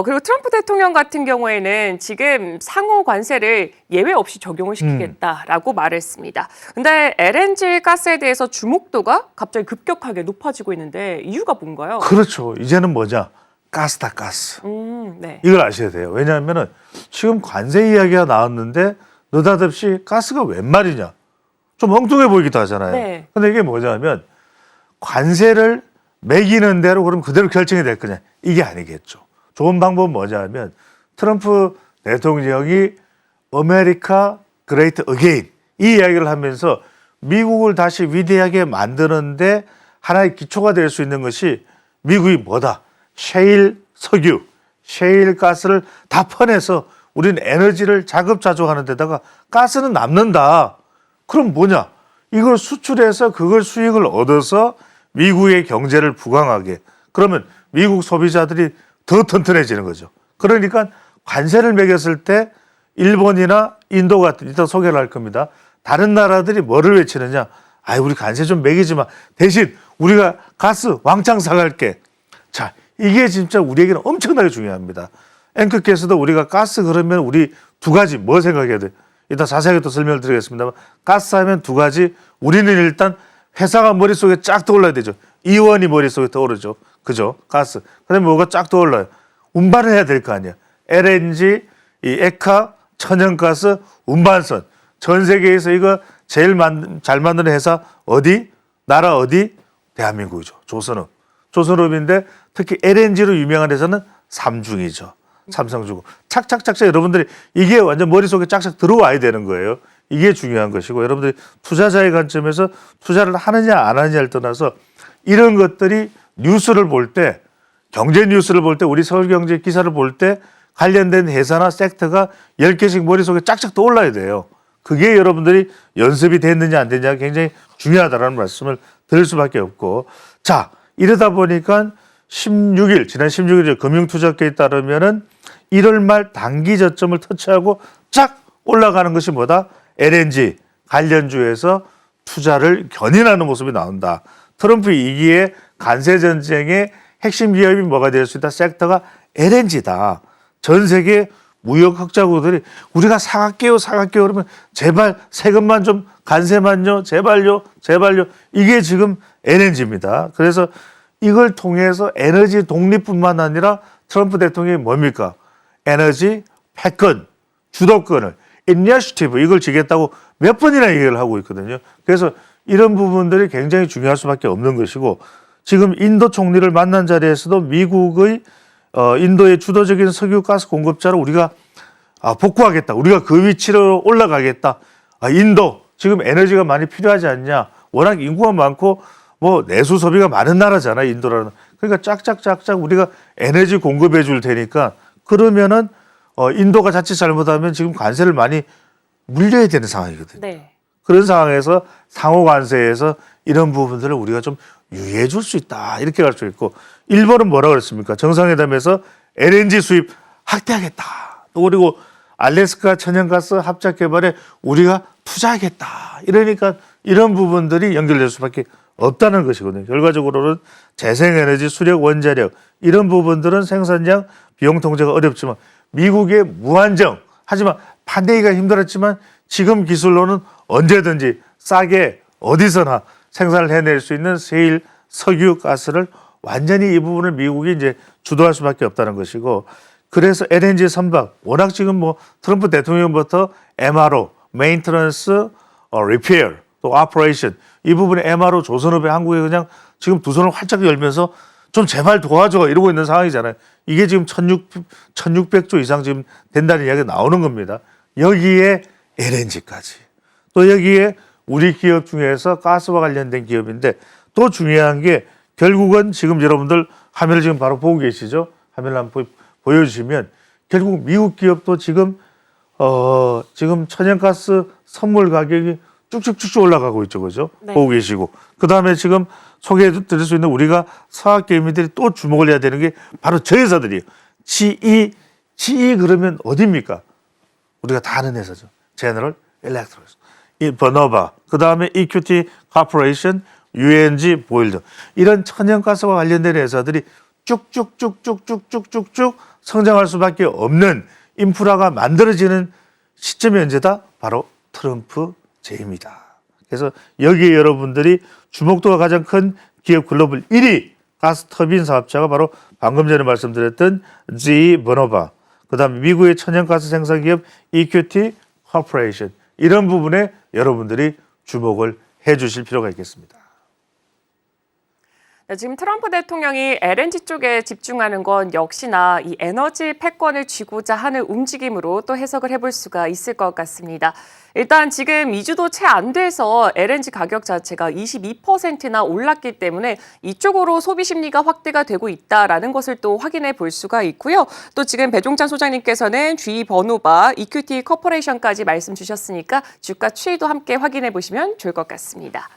그리고 트럼프 대통령 같은 경우에는 지금 상호 관세를 예외 없이 적용을 시키겠다라고 말을 했습니다. 근데 LNG 가스에 대해서 주목도가 갑자기 급격하게 높아지고 있는데 이유가 뭔가요? 그렇죠. 이제는 뭐냐? 가스다, 가스. 네. 이걸 아셔야 돼요. 왜냐하면은 지금 관세 이야기가 나왔는데 느닷없이 가스가 웬 말이냐? 좀 엉뚱해 보이기도 하잖아요. 네. 근데 이게 뭐냐면 관세를 매기는 대로 그럼 그대로 결정이 될 거냐? 이게 아니겠죠. 좋은 방법은 뭐냐면 트럼프 대통령이 아메리카 그레이트 어게인 이 이야기를 하면서 미국을 다시 위대하게 만드는데 하나의 기초가 될 수 있는 것이 미국이 뭐다? 셰일 석유, 셰일 가스를 다 퍼내서 우리는 에너지를 자급자족하는 데다가 가스는 남는다. 그럼 뭐냐? 이걸 수출해서 그걸 수익을 얻어서 미국의 경제를 부강하게. 그러면 미국 소비자들이 더 튼튼해지는 거죠. 그러니까 관세를 매겼을 때 일본이나 인도 같은, 이따 소개를 할 겁니다. 다른 나라들이 뭐를 외치느냐? 아이, 우리 관세 좀 매기지만 대신 우리가 가스 왕창 사갈게. 자, 이게 진짜 우리에게는 엄청나게 중요합니다. 앵커께서도 우리가 가스 그러면 우리 두 가지 뭐 생각해야 돼? 이따 자세하게 또 설명을 드리겠습니다만 가스 하면 두 가지. 우리는 일단 회사가 머릿속에 쫙 떠올라야 되죠. 이원이 머릿속에 떠오르죠. 그죠? 가스. 그다음에 뭐가 쫙 떠올라요? 운반을 해야 될 거 아니야. LNG, 이 에카, 천연가스, 운반선. 전 세계에서 이거 제일 잘 만드는 회사 어디? 나라 어디? 대한민국이죠. 조선업. 조선업인데 특히 LNG로 유명한 회사는 삼중이죠. 삼성중공. 착착착착 여러분들이 이게 완전 머릿속에 짝짝 들어와야 되는 거예요. 이게 중요한 것이고 여러분들이 투자자의 관점에서 투자를 하느냐 안 하느냐를 떠나서 이런 것들이 뉴스를 볼 때 경제 뉴스를 볼 때 우리 서울경제 기사를 볼 때 관련된 회사나 섹터가 10개씩 머릿속에 짝짝 떠올라야 돼요. 그게 여러분들이 연습이 됐느냐 안 됐느냐가 굉장히 중요하다는 말씀을 드릴 수밖에 없고 자 이러다 보니까 16일 지난 16일 금융투자계에 따르면은 1월 말 단기 저점을 터치하고 쫙 올라가는 것이 뭐다? LNG 관련주에서 투자를 견인하는 모습이 나온다. 트럼프 2기의 관세 전쟁의 핵심 기업이 뭐가 될 수 있다? 섹터가 LNG다. 전 세계 무역 흑자국들이 우리가 사갈게요 그러면 제발 세금만 좀 관세만요 제발요 이게 지금 LNG입니다. 그래서 이걸 통해서 에너지 독립뿐만 아니라 트럼프 대통령이 뭡니까? 에너지 패권, 주도권을 이니셔티브 이걸 지겠다고 몇 번이나 얘기를 하고 있거든요. 그래서 이런 부분들이 굉장히 중요할 수밖에 없는 것이고 지금 인도 총리를 만난 자리에서도 미국의 인도의 주도적인 석유 가스 공급자로 우리가 복구하겠다. 우리가 그 위치로 올라가겠다. 인도 지금 에너지가 많이 필요하지 않냐. 워낙 인구가 많고 뭐 내수 소비가 많은 나라잖아 인도라는. 그러니까 짝짝짝짝 우리가 에너지 공급해 줄 테니까 그러면은 인도가 자칫 잘못하면 지금 관세를 많이 물려야 되는 상황이거든요. 네. 그런 상황에서 상호 관세에서 이런 부분들을 우리가 좀 유의해 줄 수 있다. 이렇게 갈 수 있고 일본은 뭐라고 그랬습니까? 정상회담에서 LNG 수입 확대하겠다. 또 그리고 알래스카 천연가스 합작 개발에 우리가 투자하겠다. 이러니까 이런 부분들이 연결될 수밖에 없다는 것이거든요. 결과적으로는 재생에너지, 수력, 원자력 이런 부분들은 생산량, 비용 통제가 어렵지만 미국의 무한정 하지만 판대기가 힘들었지만 지금 기술로는 언제든지 싸게 어디서나 생산을 해낼 수 있는 셰일 석유 가스를 완전히 이 부분을 미국이 이제 주도할 수밖에 없다는 것이고 그래서 LNG 선박 워낙 지금 뭐 트럼프 대통령부터 MRO, 메인터넌스, 리페어 또 오퍼레이션 이 부분에 MRO 조선업에 한국에 그냥 지금 두 손을 활짝 열면서 좀 제발 도와줘 이러고 있는 상황이잖아요. 이게 지금 1600조 이상 지금 된다는 이야기가 나오는 겁니다. 여기에 LNG까지. 또 여기에 우리 기업 중에서 가스와 관련된 기업인데 또 중요한 게 결국은 지금 여러분들 화면을 지금 바로 보고 계시죠? 화면을 한번 보여주시면 결국 미국 기업도 지금 천연가스 선물 가격이 쭉쭉쭉쭉 올라가고 있죠. 그죠? 네. 보고 계시고. 그 다음에 지금 소개해 드릴 수 있는 우리가 서학개미들이 또 주목을 해야 되는 게 바로 저 회사들이에요. GE 그러면 어디입니까? 우리가 다 아는 회사죠. 제너럴 일렉트릭, 이 버너바, 그 다음에 EQT 코퍼레이션, UNG 보일더 이런 천연가스와 관련된 회사들이 쭉쭉쭉쭉쭉쭉쭉 성장할 수밖에 없는 인프라가 만들어지는 시점이 언제다? 바로 트럼프제입니다. 그래서 여기에 여러분들이 주목도가 가장 큰 기업 글로벌 1위 가스터빈 사업자가 바로 방금 전에 말씀드렸던 GE 버너바, 그다음에 미국의 천연가스 생산 기업 EQT 코퍼레이션, 이런 부분에 여러분들이 주목을 해주실 필요가 있겠습니다. 네, 지금 트럼프 대통령이 LNG 쪽에 집중하는 건 역시나 이 에너지 패권을 쥐고자 하는 움직임으로 또 해석을 해볼 수가 있을 것 같습니다. 일단 지금 2주도 채 안 돼서 LNG 가격 자체가 22%나 올랐기 때문에 이쪽으로 소비 심리가 확대가 되고 있다라는 것을 또 확인해 볼 수가 있고요. 또 지금 배종찬 소장님께서는 GE 버노바, EQT 코퍼레이션까지 말씀 주셨으니까 주가 추이도 함께 확인해 보시면 좋을 것 같습니다.